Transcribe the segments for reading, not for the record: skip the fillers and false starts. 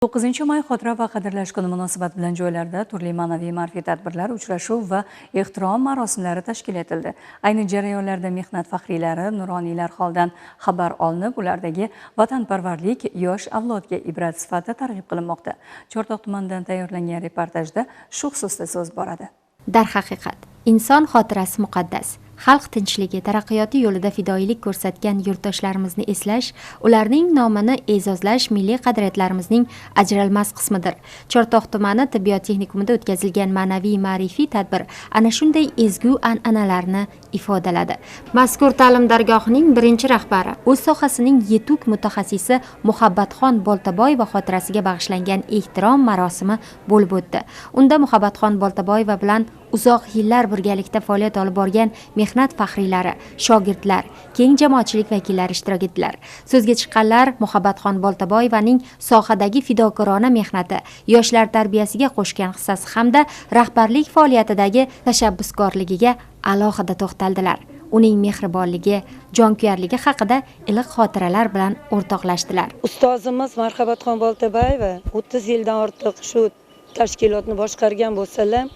9 may xotira va qadrlash kuni munosabati bilan joylarda turli ma'naviy-ma'rifiy tadbirlar, uchrashuv va ehtirom marosimlari tashkil etildi. Ayni jarayonlarda mehnat faxriylari, nuroniylar holidan xabar olinib, ulardagi vatanparvarlik yosh avlodga ibrat sifatida targ'ib qilinmoqda. Chortoq tumanidan tayyorlangan reportajda shu xususda so'z boradi. Darhaqiqat, inson xotirasi muqaddas. Xalq tinchligi, taraqqiyoti yo'lida fidoyilik ko'rsatgan yurtdoshlarimizni eslash, ularning nomini e'zozlash milliy qadriyatlarimizning ajralmas qismidir. Chortoq tumani tibbiyot texnikumida o'tkazilgan ma'naviy-ma'rifiy tadbir ana shunday ezgu an'analarni ifodaladi. Mazkur ta'lim dargohining birinchi rahbari, o'z sohasining yetuk mutaxassisi Muhabbatxon Boltaboyeva xotirasiga bag'ishlangan ehtirom marosimi bo'lib o'tdi. Unda Muhabbatxon Boltaboyeva bilan uzoq yillar birgalikda faoliyat olib borgan mehnat faxriylari, shogirdlar, keng jamoatchilik vakillari ishtirok etdilar. So'zga chiqqanlar Muhabbatxon Boltaboyevaning sohadagi fidokorona mehnati, yoshlar tarbiyasiga qo'shgan hissasi hamda rahbarlik faoliyatidagi tashabbuskorligiga alohida to'xtaldilar. Uning mehribonligi, jonkuyarligi haqida iliq xotiralar bilan o'rtoqlashdilar. Ustozimiz Marhamatxon Boltaboyeva 30 yildan ortiq shu tashkilotni boshqargan bo'lsalar,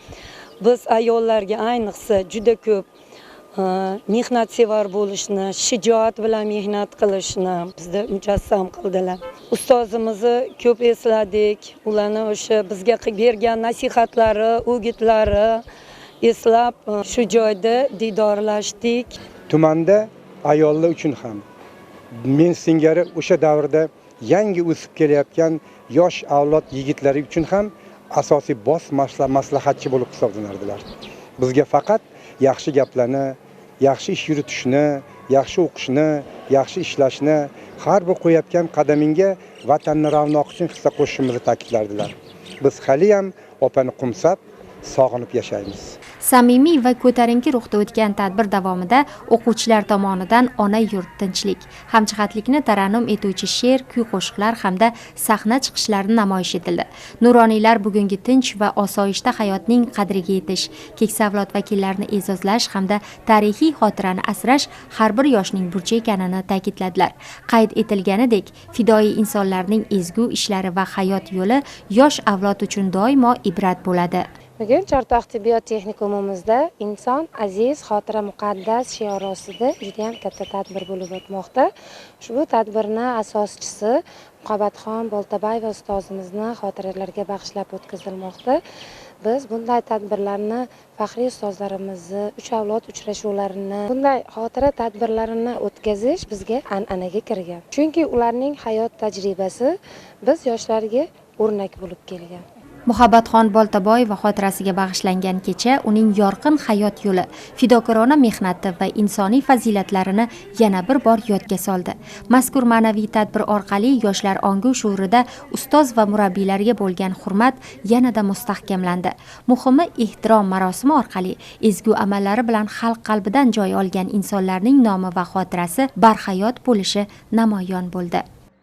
biz ayollarga ayniqsa juda ko'p mehnatsevar bo'lishni, shijoat bilan mehnat qilishni bizda mujassam qildilar. Ustozimizni ko'p esladik, ularni o'sha bizga bergan nasihatlari, o'gitlari eslab shu joyda didorlashdik. Tumanda ayollar uchun ham men singari o'sha davrda yangi o'sib kelayotgan yosh avlod yigitlari uchun ham asosiy bosh maslahatchi bo'lib hisoblanardilar. Bizga faqat yaxshi gaplarni, yaxshi ish yuritishni, yaxshi o'qishni, yaxshi ishlashni, har bir qo'yayotgan qadamingga vatanni ravnoqi uchun hissa qo'shishimizni ta'kidlardilar. Biz hali ham opani qumsab, sog'inib yashaymiz. Samimiy va ko'tarinki ruhda o'tgan tadbir davomida o'quvchilar tomonidan ona yurt, tinchlik, hamjihatlikni tarannum etuvchi she'r, kuy-qo'shiqlar hamda sahna chiqishlari namoyish etildi. Nuroniylar bugungi tinch va osoyishta hayotning qadriga yetish, keksa avlod vakillarini e'zozlash hamda tarixiy xotirani asrash har bir yoshning burchi ekanini ta'kidladilar. Qayd etilganidek, fidoyi insonlarning ezgu ishlari va hayot yo'li yosh avlod uchun doimo ibrat bo'ladi. Bugun Chortoq tibbiyot texnikumimizda inson aziz, xotira muqaddas shiori ostida juda ham katta tadbir bo'lib o'tmoqda. Ushbu tadbirni asoschisi Muhabbatxon Boltaboyeva ustozimizni xotiralariga bag'ishlab o'tkazilmoqda. Biz bunday tadbirlarni faxriy ustozlarimizni, uch avlod uchrashuvlarini, bunday xotira tadbirlarini o'tkazish bizga an'anaga kirgan. Chunki ularning hayot tajribasi biz yoshlarga o'rnak bo'lib kelgan. Muhabbatxon Boltaboyeva xotirasiga bag'ishlangan kecha uning yorqin hayot yo'li, fidokorona mehnati va insoniy fazilatlarini yana bir bor yodga soldi. Mazkur ma'naviy tadbir orqali yoshlar ongu shuurida ustoz va murabbiylarga bo'lgan hurmat yanada mustahkamlandi. Muhimi, ehtirom marosimi orqali ezgu amallari bilan xalq qalbidan joy olgan insonlarning nomi va xotirasi barhayot bo'lishi namoyon bo'ldi.